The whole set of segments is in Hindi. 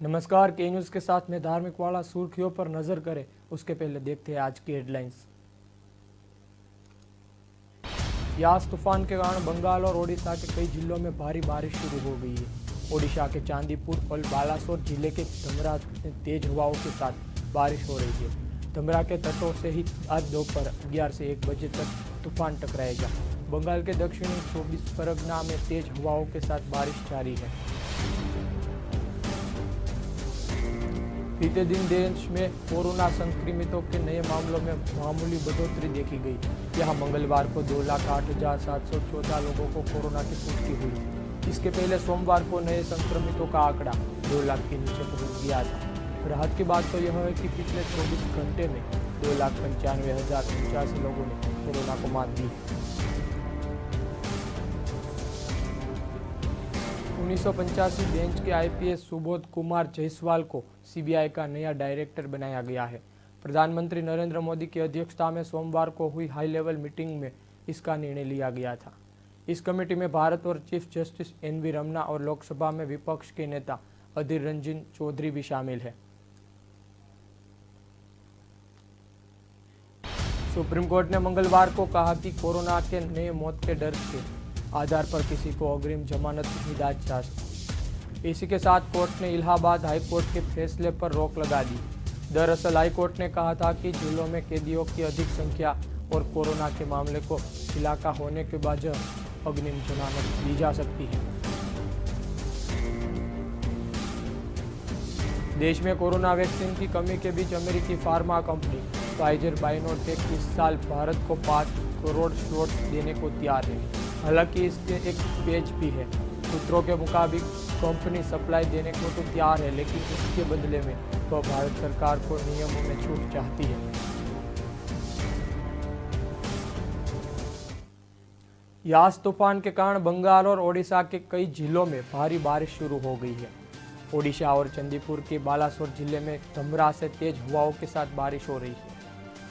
नमस्कार, के न्यूज़ के साथ में धार्मिक वाला सुर्खियों पर नजर करें उसके पहले देखते हैं आज की हेडलाइंस। यास तूफान के कारण बंगाल और ओडिशा के कई जिलों में भारी बारिश शुरू हो गई है। ओडिशा के चांदीपुर और बालासोर जिले के धमरा में तेज हवाओं के साथ बारिश हो रही है। धमरा के तटों से ही आज दोपहर 11 से 1 बजे तक तूफान टकराएगा। बंगाल के दक्षिणी 24 परगना में तेज हवाओं के साथ बारिश जारी है। बीते दिन देश में कोरोना संक्रमितों के नए मामलों में मामूली बढ़ोतरी देखी गई। यहां मंगलवार को 2,08,714 लोगों को कोरोना की पुष्टि हुई। इसके पहले सोमवार को नए संक्रमितों का आंकड़ा 2 लाख के नीचे पहुंच गया था। राहत की बात तो यह है कि पिछले 24 घंटे में 2,95,085 लोगों ने कोरोना को मात दी। 1985 बेंच के आईपीएस सुबोध कुमार जायसवाल को सीबीआई का नया डायरेक्टर बनाया गया है। प्रधानमंत्री नरेंद्र मोदी की अध्यक्षता में सोमवार को हुई हाई लेवल मीटिंग में इसका निर्णय लिया गया था। इस कमेटी में भारत और चीफ जस्टिस एनवी रमना और लोकसभा में विपक्ष के नेता अधीर रंजन चौधरी भी शामिल है। सुप्रीम कोर्ट ने मंगलवार को कहा कि कोरोना के नए मौत के डर के आधार पर किसी को अग्रिम जमानत नहीं दी जा सकती। इसी के साथ कोर्ट ने इलाहाबाद हाई कोर्ट के फैसले पर रोक लगा दी। दरअसल हाई कोर्ट ने कहा था कि जेलों में कैदियों की अधिक संख्या और कोरोना के मामले को इलाका होने के बाद अग्रिम जमानत दी जा सकती है। देश में कोरोना वैक्सीन की कमी के बीच अमेरिकी फार्मा कंपनी फाइजर बायोनोटेक इस साल भारत को 5 करोड़ शॉट्स देने को तैयार है। हालांकि इसके एक पेच भी है। सूत्रों के मुताबिक कंपनी सप्लाई देने को तो तैयार है, लेकिन इसके बदले में वह भारत सरकार को नियमों में छूट चाहती है। यास तूफान के कारण बंगाल और ओडिशा के कई जिलों में भारी बारिश शुरू हो गई है। ओडिशा और चंदीपुर के बालासोर जिले में धमरा से तेज हवाओं के साथ बारिश हो रही है।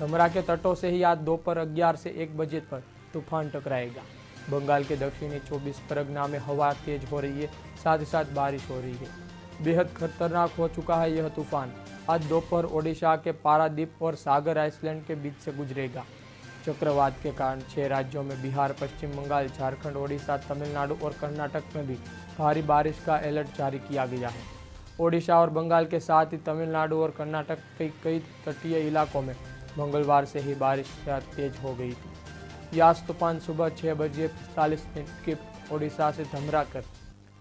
धमरा के तटों से ही आज दोपहर 11 से 1 बजे पर तूफान टकराएगा। बंगाल के दक्षिणी 24 परगना में हवा तेज हो रही है, साथ ही साथ बारिश हो रही है। बेहद खतरनाक हो चुका है यह तूफान। आज दोपहर ओडिशा के पारादीप और सागर आइसलैंड के बीच से गुजरेगा। चक्रवात के कारण 6 राज्यों में बिहार, पश्चिम बंगाल, झारखंड, ओडिशा, तमिलनाडु और कर्नाटक में भी भारी बारिश का अलर्ट जारी किया गया है। ओडिशा और बंगाल के साथ ही तमिलनाडु और कर्नाटक के कई तटीय इलाकों में मंगलवार से ही बारिश तेज हो गई थी। यास तूफान सुबह 6 बजे 45 मिनट के ओडिशा से धमरा कर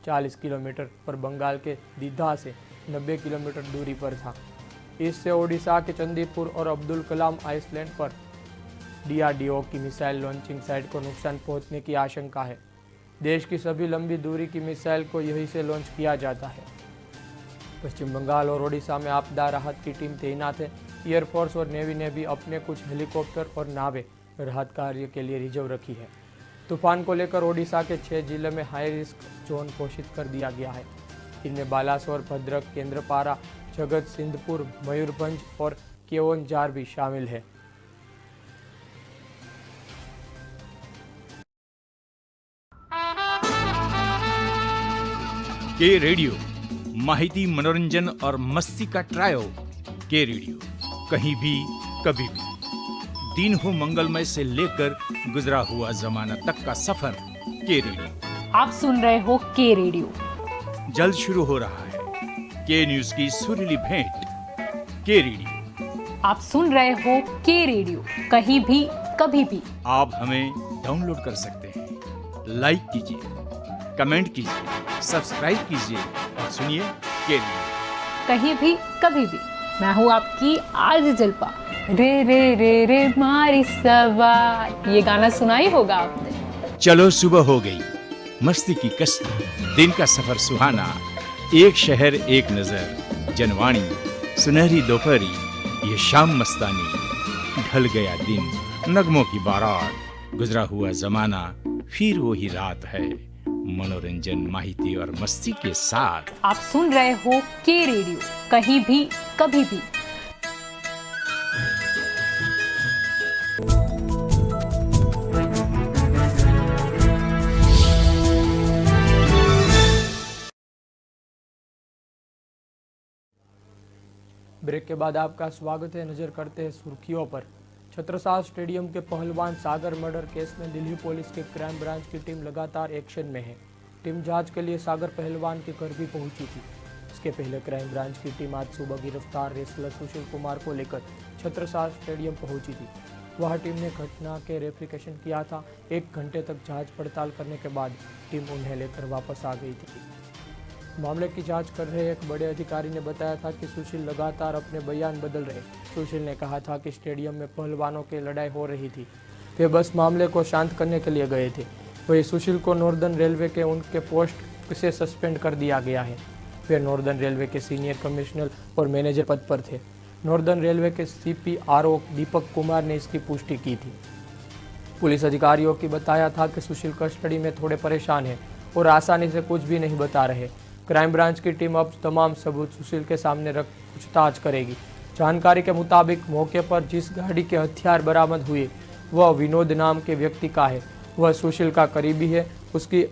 40 किलोमीटर पर बंगाल के दीघा से 90 किलोमीटर दूरी पर था। इससे ओडिशा के चंदीपुर और अब्दुल कलाम आइसलैंड पर डीआरडीओ की मिसाइल लॉन्चिंग साइट को नुकसान पहुंचने की आशंका है। देश की सभी लंबी दूरी की मिसाइल को यहीं से लॉन्च किया जाता है। पश्चिम बंगाल और ओडिशा में आपदा राहत की टीम तैनात है। एयरफोर्स और नेवी ने भी अपने कुछ हेलीकॉप्टर और नावें राहत कार्य के लिए रिजर्व रखी है। तूफान को लेकर ओडिशा के 6 जिलों में हाई रिस्क जोन घोषित कर दिया गया है। इनमें बालासोर, भद्रक, केंद्रपारा, जगत सिंहपुर, मयूरभंज और केओनझार भी शामिल है। के रेडियो माहिती, मनोरंजन और मस्ती का ट्रायो। के रेडियो कहीं भी कभी भी, दिन हो मंगलमय से लेकर गुजरा हुआ जमाना तक का सफर। के रेडियो आप सुन रहे हो के रेडियो। जल्द शुरू हो रहा है के न्यूज की सुरीली भेंट। के रेडियो आप सुन रहे हो के रेडियो, कहीं भी कभी भी। आप हमें डाउनलोड कर सकते हैं। लाइक कीजिए, कमेंट कीजिए, सब्सक्राइब कीजिए और सुनिए के रेडियो कहीं भी कभी भी। मैं हूँ आपकी आरजे जल्पा। रे रे रे रे मारी सवार, ये गाना सुना ही होगा आपने। चलो सुबह हो गई, मस्ती की कश्ती, दिन का सफर सुहाना, एक शहर एक नजर, जनवाणी, सुनहरी दोपहरी, ये शाम मस्तानी, ढल गया दिन, नगमों की बारात, गुजरा हुआ जमाना, फिर वही रात है, मनोरंजन, माहिती और मस्ती के साथ। आप सुन रहे हो के रेडियो, कहीं भी कभी भी। ब्रेक के बाद आपका स्वागत है। नजर करते हैं सुर्खियों पर। छत्रसाल स्टेडियम के पहलवान सागर मर्डर केस में दिल्ली पुलिस के क्राइम ब्रांच की टीम लगातार एक्शन में है। टीम जांच के लिए सागर पहलवान के घर भी पहुंची थी। इसके पहले क्राइम ब्रांच की टीम आज सुबह गिरफ्तार रेसलर सुशील कुमार को लेकर छत्रसाल स्टेडियम पहुंची थी। वह टीम ने घटना के वेरिफिकेशन किया था। 1 घंटे तक जांच पड़ताल करने के बाद टीम उन्हें लेकर वापस आ गई थी। मामले की जांच कर रहे एक बड़े अधिकारी ने बताया था कि सुशील लगातार अपने बयान बदल रहे। सुशील ने कहा था कि स्टेडियम में पहलवानों की लड़ाई हो रही थी, वे बस मामले को शांत करने के लिए गए थे। वही सुशील को नॉर्दर्न रेलवे के उनके पोस्ट से सस्पेंड कर दिया गया है। वे नॉर्दर्न रेलवे के सीनियर कमिश्नर और मैनेजर पद पर थे। नॉर्दर्न रेलवे के CPRO दीपक कुमार ने इसकी पुष्टि की थी। पुलिस अधिकारियों की बताया था कि सुशील कस्टडी में थोड़े परेशान हैं और आसानी से कुछ भी नहीं बता रहे। क्राइम ब्रांच की टीम अब तमाम सबूत सुशील के सामने रख पूछताछ करेगी। जानकारी के मुताबिक मौके पर जिस गाड़ी के हथियार बरामद हुए वह विनोद नाम के व्यक्ति का है। वह सुशील का करीबी है। उसकी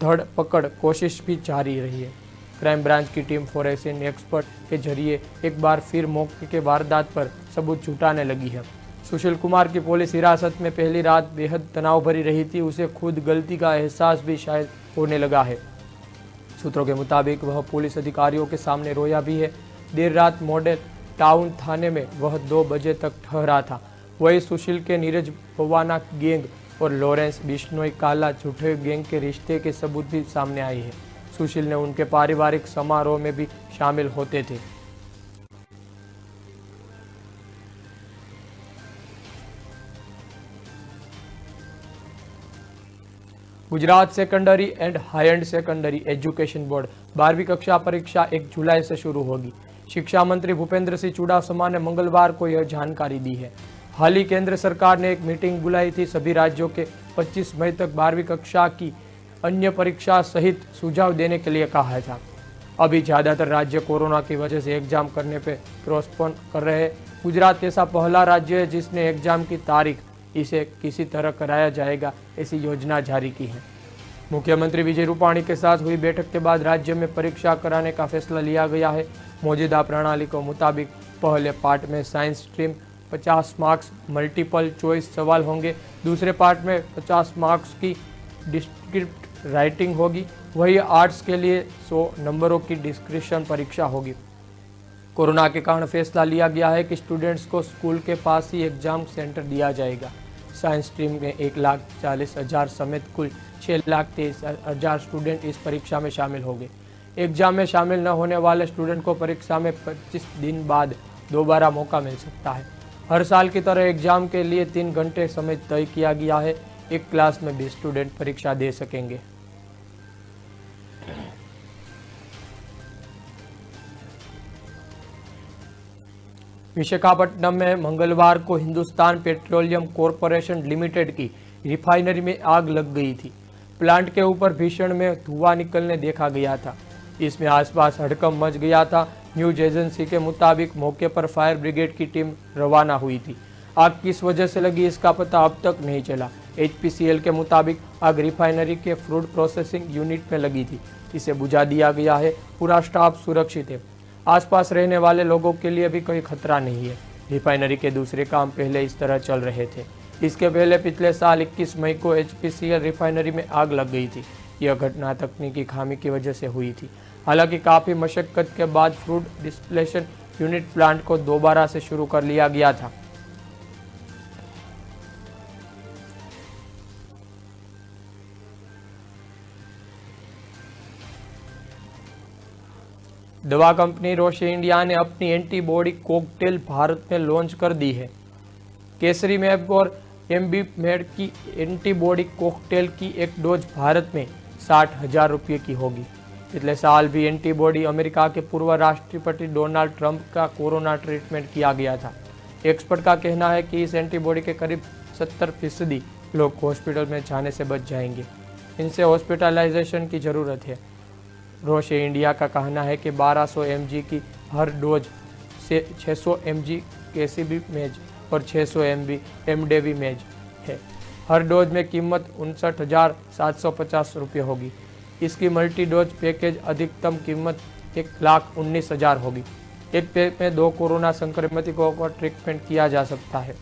धड़ पकड़ कोशिश भी जारी रही है। क्राइम ब्रांच की टीम फोरेंसिक एक्सपर्ट के जरिए एक बार फिर मौके के वारदात पर सबूत जुटाने लगी है। सुशील कुमार की पुलिस हिरासत में पहली रात बेहद तनाव भरी रही थी। उसे खुद गलती का एहसास भी शायद होने लगा है। सूत्रों के मुताबिक वह पुलिस अधिकारियों के सामने रोया भी है। देर रात मॉडल टाउन थाने में वह 2 बजे तक ठहरा था। वही सुशील के नीरज भवाना गैंग और लॉरेंस बिश्नोई काला झूठे गैंग के रिश्ते के सबूत भी सामने आए हैं। सुशील ने उनके पारिवारिक समारोह में भी शामिल होते थे। Gujarat secondary and high and secondary education board 12वीं कक्षा परीक्षा 1 जुलाई से शुरू होगी। शिक्षा मंत्री भूपेंद्र सिंह चुड़ासमा ने मंगलवार को यह जानकारी दी है। हाल ही केंद्र सरकार ने एक मीटिंग बुलाई थी। सभी राज्यों के 25 मई तक 12वीं कक्षा की अन्य परीक्षा सहित सुझाव देने के लिए कहा था। अभी ज़्यादातर राज्य कोरोना की वजह से एग्जाम करने पर पोस्टपोन कर रहे हैं। गुजरात ऐसा पहला राज्य है जिसने एग्जाम की तारीख इसे किसी तरह कराया जाएगा ऐसी योजना जारी की है। मुख्यमंत्री विजय रूपाणी के साथ हुई बैठक के बाद राज्य में परीक्षा कराने का फैसला लिया गया है। मौजूदा प्रणाली के मुताबिक पहले पार्ट में science stream 50 marks multiple choice सवाल होंगे। दूसरे पार्ट में 50 मार्क्स की डिस्क्रिप्ट राइटिंग होगी। वही आर्ट्स के लिए 100 नंबरों की डिस्क्रिप्शन परीक्षा होगी। कोरोना के कारण फैसला लिया गया है कि स्टूडेंट्स को स्कूल के पास ही एग्जाम सेंटर दिया जाएगा। साइंस स्ट्रीम में 1,40,000 समेत कुल 6,23,000 स्टूडेंट इस परीक्षा में शामिल होंगे। एग्जाम में शामिल न होने वाले स्टूडेंट को परीक्षा में 25 दिन बाद दोबारा मौका मिल सकता है। हर साल की तरह एग्जाम के लिए 3 घंटे समय तय किया गया है। एक क्लास में 20 स्टूडेंट परीक्षा दे सकेंगे। विशाखापट्टनम में मंगलवार को हिंदुस्तान पेट्रोलियम कॉरपोरेशन लिमिटेड की रिफाइनरी में आग लग गई थी। प्लांट के ऊपर भीषण में धुआं निकलने देखा गया था। इसमें आसपास हड़कंप मच गया था। न्यूज एजेंसी के मुताबिक मौके पर फायर ब्रिगेड की टीम रवाना हुई थी। आग किस वजह से लगी इसका पता अब तक नहीं चला। HPCL के मुताबिक आग रिफाइनरी के फ्रूट प्रोसेसिंग यूनिट में लगी थी। इसे बुझा दिया गया है। पूरा स्टाफ सुरक्षित है। आसपास रहने वाले लोगों के लिए भी कोई खतरा नहीं है। रिफाइनरी के दूसरे काम पहले इस तरह चल रहे थे। इसके पहले पिछले साल 21 मई को HPCL रिफाइनरी में आग लग गई थी। यह घटना तकनीकी खामी की वजह से हुई थी। हालांकि काफ़ी मशक्कत के बाद फ्रूट डिस्टिलेशन यूनिट प्लांट को दोबारा से शुरू कर लिया गया था। दवा कंपनी रोशे इंडिया ने अपनी एंटीबॉडी कॉकटेल भारत में लॉन्च कर दी है। केसरी मैब और एमबी मेड की एंटीबॉडी कॉकटेल की एक डोज भारत में 60,000 रुपये की होगी। पिछले साल भी एंटीबॉडी अमेरिका के पूर्व राष्ट्रपति डोनाल्ड ट्रंप का कोरोना ट्रीटमेंट किया गया था। एक्सपर्ट का कहना है कि इस एंटीबॉडी के करीब 70% लोग हॉस्पिटल में जाने से बच जाएंगे। इनसे हॉस्पिटलाइजेशन की ज़रूरत है। रोशे इंडिया का कहना है कि 1200 mg की हर डोज से 600 mg केसीबी मेज और 600 mg एमडेवी मेज है। हर डोज में कीमत 59,750 रुपये होगी। इसकी मल्टी डोज पैकेज अधिकतम कीमत 1,19,000 होगी। एक पेट में 2 कोरोना संक्रमितों को ट्रीटमेंट किया जा सकता है।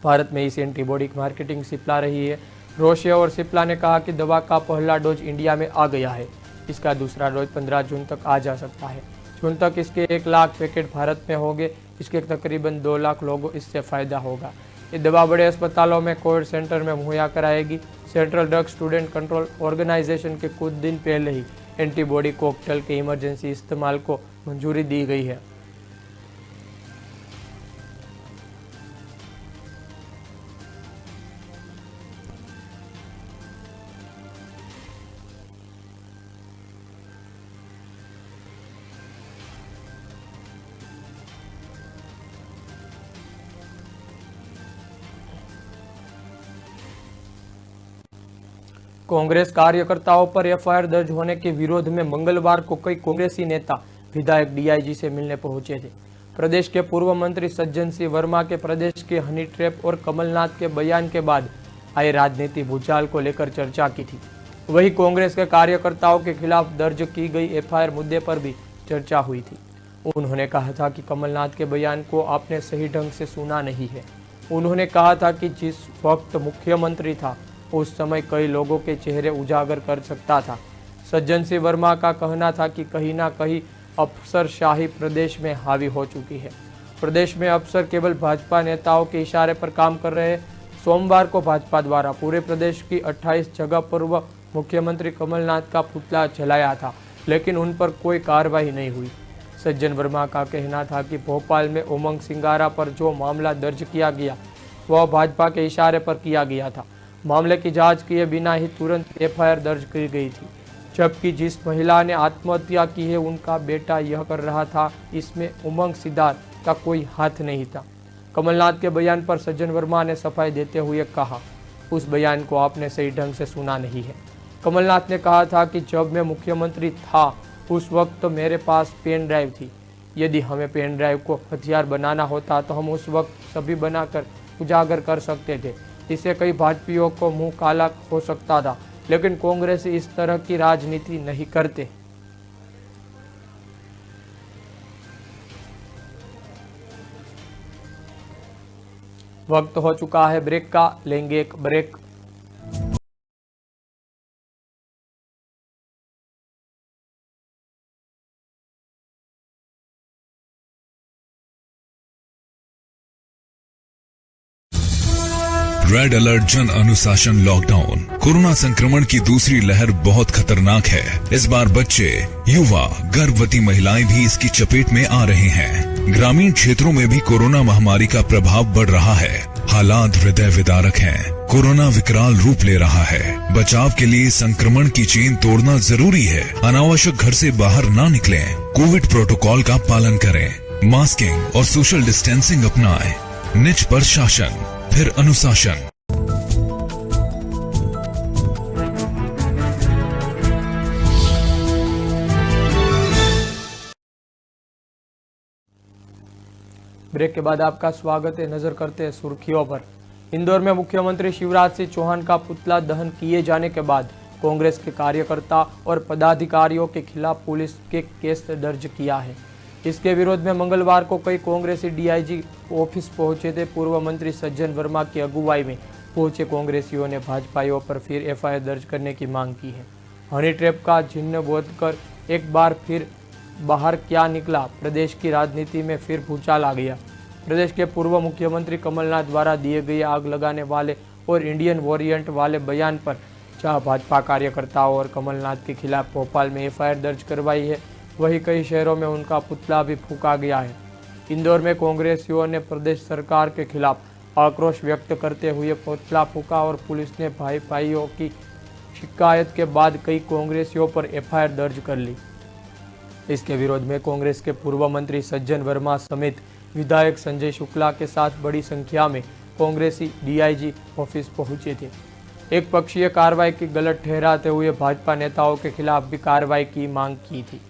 भारत में इस एंटीबॉडी की मार्केटिंग सिप्ला रही है। रोशे और सिप्ला ने कहा कि दवा का पहला डोज इंडिया में आ गया है। इसका दूसरा डोज 15 जून तक आ जा सकता है। जून तक इसके 1 लाख पैकेट भारत में होंगे। इसके तकरीबन 2 लाख लोगों इससे फ़ायदा होगा। ये दवा बड़े अस्पतालों में कोविड सेंटर में मुहैया कराएगी। Central drug student control organisation के कुछ दिन पहले ही एंटीबॉडी कॉकटेल के इमरजेंसी इस्तेमाल को मंजूरी दी गई है। कांग्रेस कार्यकर्ताओं पर एफआईआर दर्ज होने के विरोध में मंगलवार को कई कांग्रेसी नेता विधायक डीआईजी से मिलने पहुंचे थे। प्रदेश के पूर्व मंत्री सज्जन सिंह वर्मा के प्रदेश के हनी ट्रैप और कमलनाथ के बयान के बाद आए राजनीति भूचाल को लेकर चर्चा की थी। वहीं कांग्रेस के कार्यकर्ताओं के खिलाफ दर्ज की गई एफआईआर मुद्दे पर भी चर्चा हुई थी। उन्होंने कहा था कि कमलनाथ के बयान को आपने सही ढंग से सुना नहीं है। उन्होंने कहा था कि जिस वक्त मुख्यमंत्री था उस समय कई लोगों के चेहरे उजागर कर सकता था। सज्जन सिंह वर्मा का कहना था कि कहीं ना कहीं अफसरशाही प्रदेश में हावी हो चुकी है। प्रदेश में अफसर केवल भाजपा नेताओं के इशारे पर काम कर रहे हैं। सोमवार को भाजपा द्वारा पूरे प्रदेश की 28 जगह पूर्व मुख्यमंत्री कमलनाथ का पुतला जलाया था, लेकिन उन पर कोई कार्रवाई नहीं हुई। सज्जन वर्मा का कहना था कि भोपाल में उमंग सिंगारा पर जो मामला दर्ज किया गया वह भाजपा के इशारे पर किया गया था। मामले की जांच किए बिना ही तुरंत एफआईआर दर्ज की गई थी, जबकि जिस महिला ने आत्महत्या की है उनका बेटा यह कर रहा था। इसमें उमंग सिद्धार्थ का कोई हाथ नहीं था। कमलनाथ के बयान पर सज्जन वर्मा ने सफाई देते हुए कहा, उस बयान को आपने सही ढंग से सुना नहीं है। कमलनाथ ने कहा था कि जब मैं मुख्यमंत्री था उस वक्त तो मेरे पास पेन ड्राइव थी। यदि हमें पेन ड्राइव को हथियार बनाना होता तो हम उस वक्त सभी बनाकर उजागर कर सकते थे। इससे कई भाजपाइयों को मुंह काला हो सकता था, लेकिन कांग्रेस इस तरह की राजनीति नहीं करते। वक्त हो चुका है ब्रेक का, लेंगे एक ब्रेक। रेड अलर्ट जन अनुशासन लॉकडाउन। कोरोना संक्रमण की दूसरी लहर बहुत खतरनाक है। इस बार बच्चे, युवा, गर्भवती महिलाएं भी इसकी चपेट में आ रहे हैं। ग्रामीण क्षेत्रों में भी कोरोना महामारी का प्रभाव बढ़ रहा है। हालात हृदय विदारक हैं। कोरोना विकराल रूप ले रहा है। बचाव के लिए संक्रमण की चेन तोड़ना जरूरी है। अनावश्यक घर से बाहर ना निकलें। कोविड प्रोटोकॉल का पालन करें। मास्किंग और सोशल डिस्टेंसिंग अपनाएं। निज पर शासन, फिर अनुशासन। ब्रेक के बाद आपका स्वागत है। नजर करते हैं सुर्खियों पर। इंदौर में मुख्यमंत्री शिवराज सिंह चौहान का पुतला दहन किए जाने के बाद कांग्रेस के कार्यकर्ता और पदाधिकारियों के खिलाफ पुलिस के केस दर्ज किया है। इसके विरोध में मंगलवार को कई कांग्रेसी डीआईजी ऑफिस पहुंचे थे। पूर्व मंत्री सज्जन वर्मा की अगुवाई में पहुंचे कांग्रेसियों ने भाजपाइयों पर फिर एफआईआर दर्ज करने की मांग की है। हनी ट्रैप का चिन्ह बोध कर एक बार फिर बाहर क्या निकला, प्रदेश की राजनीति में फिर भूचाल आ गया। प्रदेश के पूर्व मुख्यमंत्री कमलनाथ द्वारा दिए गए आग लगाने वाले और इंडियन वॉरियंट वाले बयान पर जहां भाजपा कार्यकर्ताओं और कमलनाथ के खिलाफ भोपाल में एफआईआर दर्ज करवाई है, वहीं कई शहरों में उनका पुतला भी फूंका गया है। इंदौर में कांग्रेसियों ने प्रदेश सरकार के खिलाफ आक्रोश व्यक्त करते हुए पुतला फूंका और पुलिस ने भाइयों की शिकायत के बाद कई कांग्रेसियों पर एफआईआर दर्ज कर ली। इसके विरोध में कांग्रेस के पूर्व मंत्री सज्जन वर्मा समेत विधायक संजय शुक्ला के साथ बड़ी संख्या में कांग्रेसी डीआईजी ऑफिस पहुंचे थे। एक पक्षीय कार्रवाई की गलत ठहराते हुए भाजपा नेताओं के खिलाफ भी कार्रवाई की मांग की थी।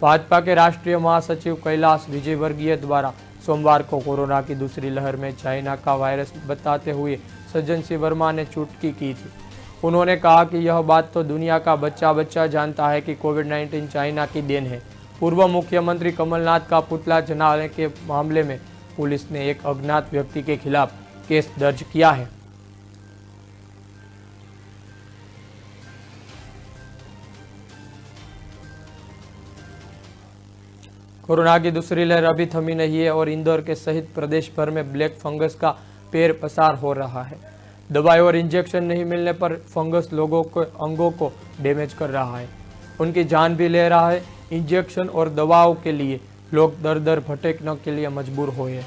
भाजपा के राष्ट्रीय महासचिव कैलाश विजयवर्गीय द्वारा सोमवार को कोरोना की दूसरी लहर में चाइना का वायरस बताते हुए सज्जन सिंह वर्मा ने चुटकी की थी। उन्होंने कहा कि यह बात तो दुनिया का बच्चा जानता है कि कोविड-19 चाइना की देन है। पूर्व मुख्यमंत्री कमलनाथ का पुतला जलाने के मामले में पुलिस ने एक अज्ञात व्यक्ति के खिलाफ केस दर्ज किया है। कोरोना की दूसरी लहर अभी थमी नहीं है और इंदौर के सहित प्रदेश भर में ब्लैक फंगस का पैर पसार हो रहा है। दवाई और इंजेक्शन नहीं मिलने पर फंगस लोगों के अंगों को डैमेज कर रहा है, उनकी जान भी ले रहा है। इंजेक्शन और दवाओं के लिए लोग दर दर भटकने के लिए मजबूर हुए हैं।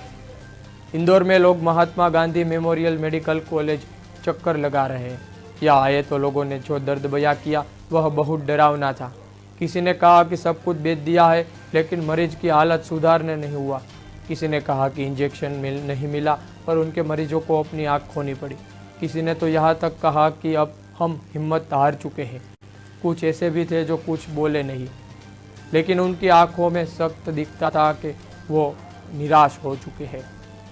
इंदौर में लोग Mahatma Gandhi memorial medical college चक्कर लगा रहे हैं। यहाँ आए तो लोगों ने जो दर्द बयां किया वह बहुत डरावना था। किसी ने कहा कि सब कुछ बेच दिया है, लेकिन मरीज की हालत सुधारने नहीं हुआ। किसी ने कहा कि इंजेक्शन नहीं मिला पर उनके मरीजों को अपनी आँख खोनी पड़ी। किसी ने तो यहाँ तक कहा कि अब हम हिम्मत हार चुके हैं। कुछ ऐसे भी थे जो कुछ बोले नहीं, लेकिन उनकी आंखों में सख्त दिखता था कि वो निराश हो चुके हैं।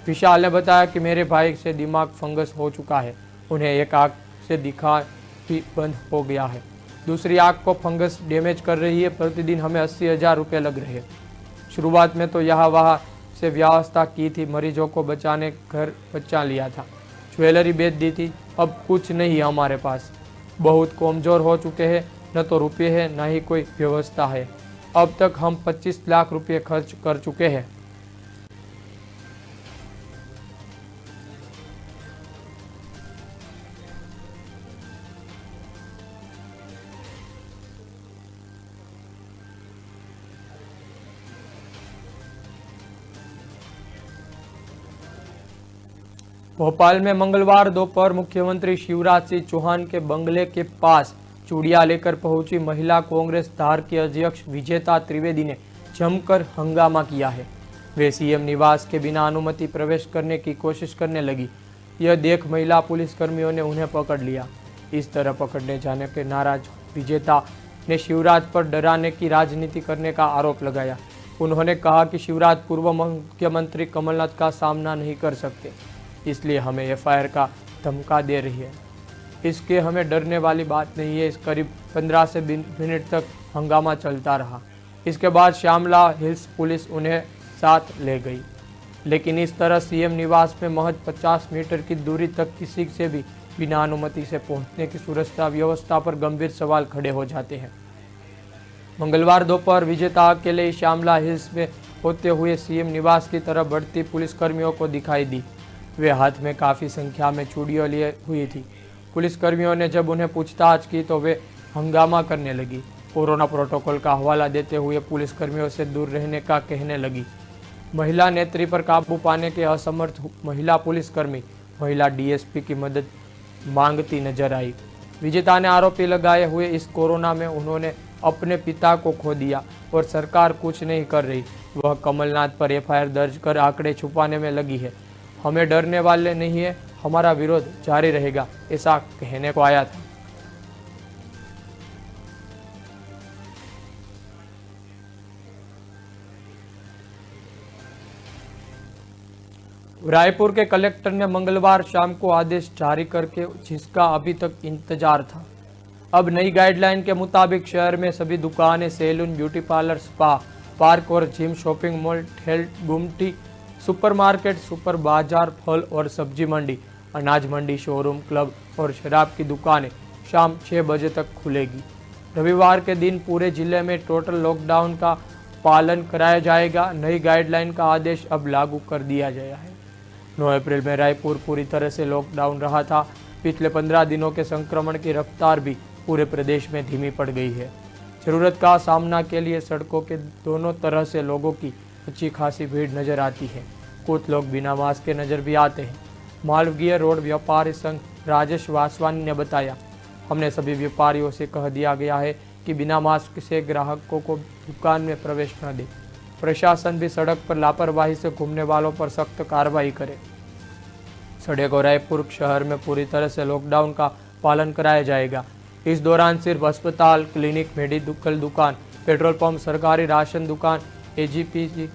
विशाल ने बताया कि मेरे भाई से दिमाग फंगस हो चुका है, उन्हें एक आँख से दिखा भी बंद हो गया है, दूसरी आँख को फंगस डैमेज कर रही है। प्रतिदिन हमें 80,000 रुपये लग रहे हैं। शुरुआत में तो यहाँ वहाँ से व्यवस्था की थी, मरीजों को बचाने घर बचा लिया था, ज्वेलरी बेच दी थी। अब कुछ नहीं है हमारे पास, बहुत कमज़ोर हो चुके हैं, न तो रुपये है न ही कोई व्यवस्था है। अब तक हम 25 लाख रुपये खर्च कर चुके हैं। भोपाल में मंगलवार दोपहर मुख्यमंत्री शिवराज सिंह चौहान के बंगले के पास चूड़ियां लेकर पहुंची महिला कांग्रेस धार की अध्यक्ष विजेता त्रिवेदी ने जमकर हंगामा किया है। वे सीएम निवास के बिना अनुमति प्रवेश करने की कोशिश करने लगी। यह देख महिला पुलिसकर्मियों ने उन्हें पकड़ लिया। इस तरह पकड़ने जाने के नाराज विजेता ने शिवराज पर डराने की राजनीति करने का आरोप लगाया। उन्होंने कहा कि शिवराज पूर्व मुख्यमंत्री कमलनाथ का सामना नहीं कर सकते, इसलिए हमें एफआईआर का धमका दे रही है। इसके हमें डरने वाली बात नहीं है। इस करीब 15 से 20 मिनट तक हंगामा चलता रहा। इसके बाद श्यामला हिल्स पुलिस उन्हें साथ ले गई, लेकिन इस तरह सीएम निवास में महज 50 मीटर की दूरी तक किसी से भी बिना अनुमति से पहुंचने की सुरक्षा व्यवस्था पर गंभीर सवाल खड़े हो जाते हैं। मंगलवार दोपहर विजेता अकेले श्यामला हिल्स में होते हुए सीएम निवास की तरफ बढ़ती पुलिसकर्मियों को दिखाई दी। वे हाथ में काफ़ी संख्या में चूड़ियां लिए हुई थी। पुलिसकर्मियों ने जब उन्हें पूछताछ की तो वे हंगामा करने लगी। कोरोना प्रोटोकॉल का हवाला देते हुए पुलिसकर्मियों से दूर रहने का कहने लगी। महिला नेत्री पर काबू पाने के असमर्थ महिला पुलिसकर्मी महिला डीएसपी की मदद मांगती नजर आई। विजेता ने आरोपी लगाए हुए इस कोरोना में उन्होंने अपने पिता को खो दिया और सरकार कुछ नहीं कर रही। वह कमलनाथ पर एफआईआर दर्ज कर आंकड़े छुपाने में लगी है। हमें डरने वाले नहीं है, हमारा विरोध जारी रहेगा, ऐसा कहने को आया था। रायपुर के कलेक्टर ने मंगलवार शाम को आदेश जारी करके जिसका अभी तक इंतजार था। अब नई गाइडलाइन के मुताबिक शहर में सभी दुकानें, saloon, beauty parlour, spa, park और जिम, शॉपिंग मॉल, ठेल, गुमटी, सुपरमार्केट, सुपर बाजार, फल और सब्जी मंडी, अनाज मंडी, शोरूम, क्लब और शराब की दुकानें शाम 6 बजे तक खुलेगी। रविवार के दिन पूरे जिले में टोटल लॉकडाउन का पालन कराया जाएगा। नई गाइडलाइन का आदेश अब लागू कर दिया गया है। 9 अप्रैल में रायपुर पूरी तरह से लॉकडाउन रहा था। पिछले 15 दिनों के संक्रमण की रफ्तार भी पूरे प्रदेश में धीमी पड़ गई है। जरूरत का सामना के लिए सड़कों के दोनों तरह से लोगों की अच्छी खासी भीड़ नजर आती है। कुछ लोग बिना मास्क के नजर भी आते हैं। मालवीय रोड व्यापारी संघ राजेश वासवानी ने बताया, हमने सभी व्यापारियों से कह दिया गया है कि बिना मास्क से ग्राहकों को दुकान में प्रवेश न दे। प्रशासन भी सड़क पर लापरवाही से घूमने वालों पर सख्त कार्रवाई करे। सड़क और रायपुर शहर में पूरी तरह से लॉकडाउन का पालन कराया जाएगा। इस दौरान सिर्फ अस्पताल, क्लिनिक, मेडिकल दुकान, पेट्रोल पंप, सरकारी राशन दुकान, एजीपीसी,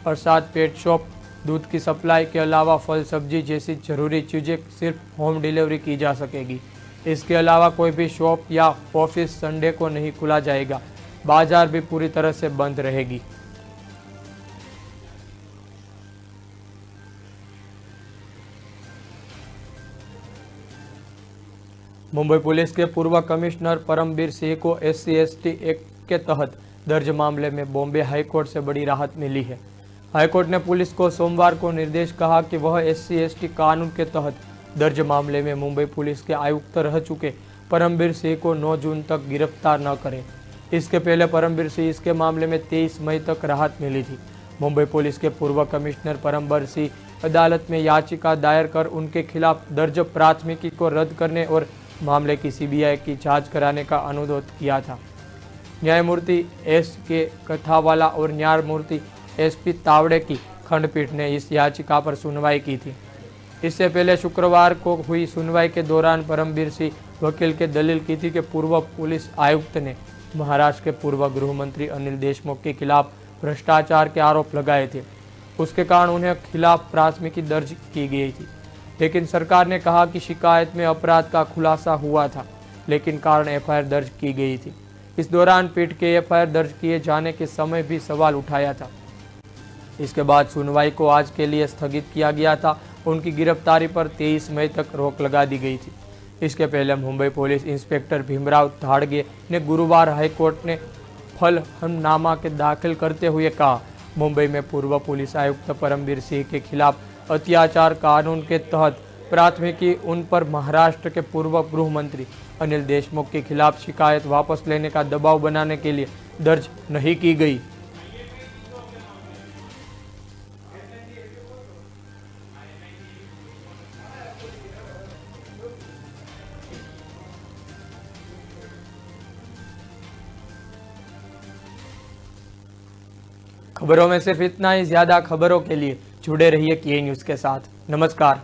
प्रसाद, पेट शॉप, दूध की सप्लाई के अलावा फल सब्जी जैसी जरूरी चीज़ें सिर्फ होम डिलीवरी की जा सकेगी। इसके अलावा कोई भी शॉप या ऑफिस संडे को नहीं खुला जाएगा। बाजार भी पूरी तरह से बंद रहेगी। मुंबई पुलिस के पूर्व कमिश्नर परमबीर सिंह को SC/ST एक्ट के तहत दर्ज मामले में बॉम्बे हाईकोर्ट से बड़ी राहत मिली है। हाईकोर्ट ने पुलिस को सोमवार को निर्देश कहा कि वह SC/ST कानून के तहत दर्ज मामले में मुंबई पुलिस के आयुक्त रह चुके परमबीर सिंह को 9 जून तक गिरफ्तार न करें। इसके पहले परमबीर सिंह इसके मामले में 23 मई तक राहत मिली थी। मुंबई पुलिस के पूर्व कमिश्नर परमबीर सिंह अदालत में याचिका दायर कर उनके खिलाफ दर्ज प्राथमिकी को रद्द करने और मामले की CBI की जांच कराने का अनुरोध किया था। न्यायमूर्ति SK कथावाला और न्यायमूर्ति SP तावड़े की खंडपीठ ने इस याचिका पर सुनवाई की थी। इससे पहले शुक्रवार को हुई सुनवाई के दौरान परमबीर सिंह वकील के दलील की थी कि पूर्व पुलिस आयुक्त ने महाराष्ट्र के पूर्व गृह मंत्री अनिल देशमुख के खिलाफ भ्रष्टाचार के आरोप लगाए थे। उसके कारण उन्हें खिलाफ प्राथमिकी दर्ज की गई थी, लेकिन सरकार ने कहा कि शिकायत में अपराध का खुलासा हुआ था, लेकिन कारण FIR दर्ज की गई थी। इस दौरान पीठ के FIR दर्ज किए जाने के समय भी सवाल उठाया था। इसके बाद सुनवाई को आज के लिए स्थगित किया गया था। उनकी गिरफ्तारी पर 23 मई तक रोक लगा दी गई थी। इसके पहले मुंबई पुलिस इंस्पेक्टर भीमराव धाड़गे ने गुरुवार हाईकोर्ट ने फलहमनामा के दाखिल करते हुए कहा, मुंबई में पूर्व पुलिस आयुक्त परमबीर सिंह के खिलाफ अत्याचार कानून के तहत प्राथमिकी उन पर महाराष्ट्र के पूर्व गृह मंत्री अनिल देशमुख के खिलाफ शिकायत वापस लेने का दबाव बनाने के लिए दर्ज नहीं की गई। खबरों में सिर्फ इतना ही। ज्यादा खबरों के लिए जुड़े रहिए KA न्यूज़ के साथ। नमस्कार।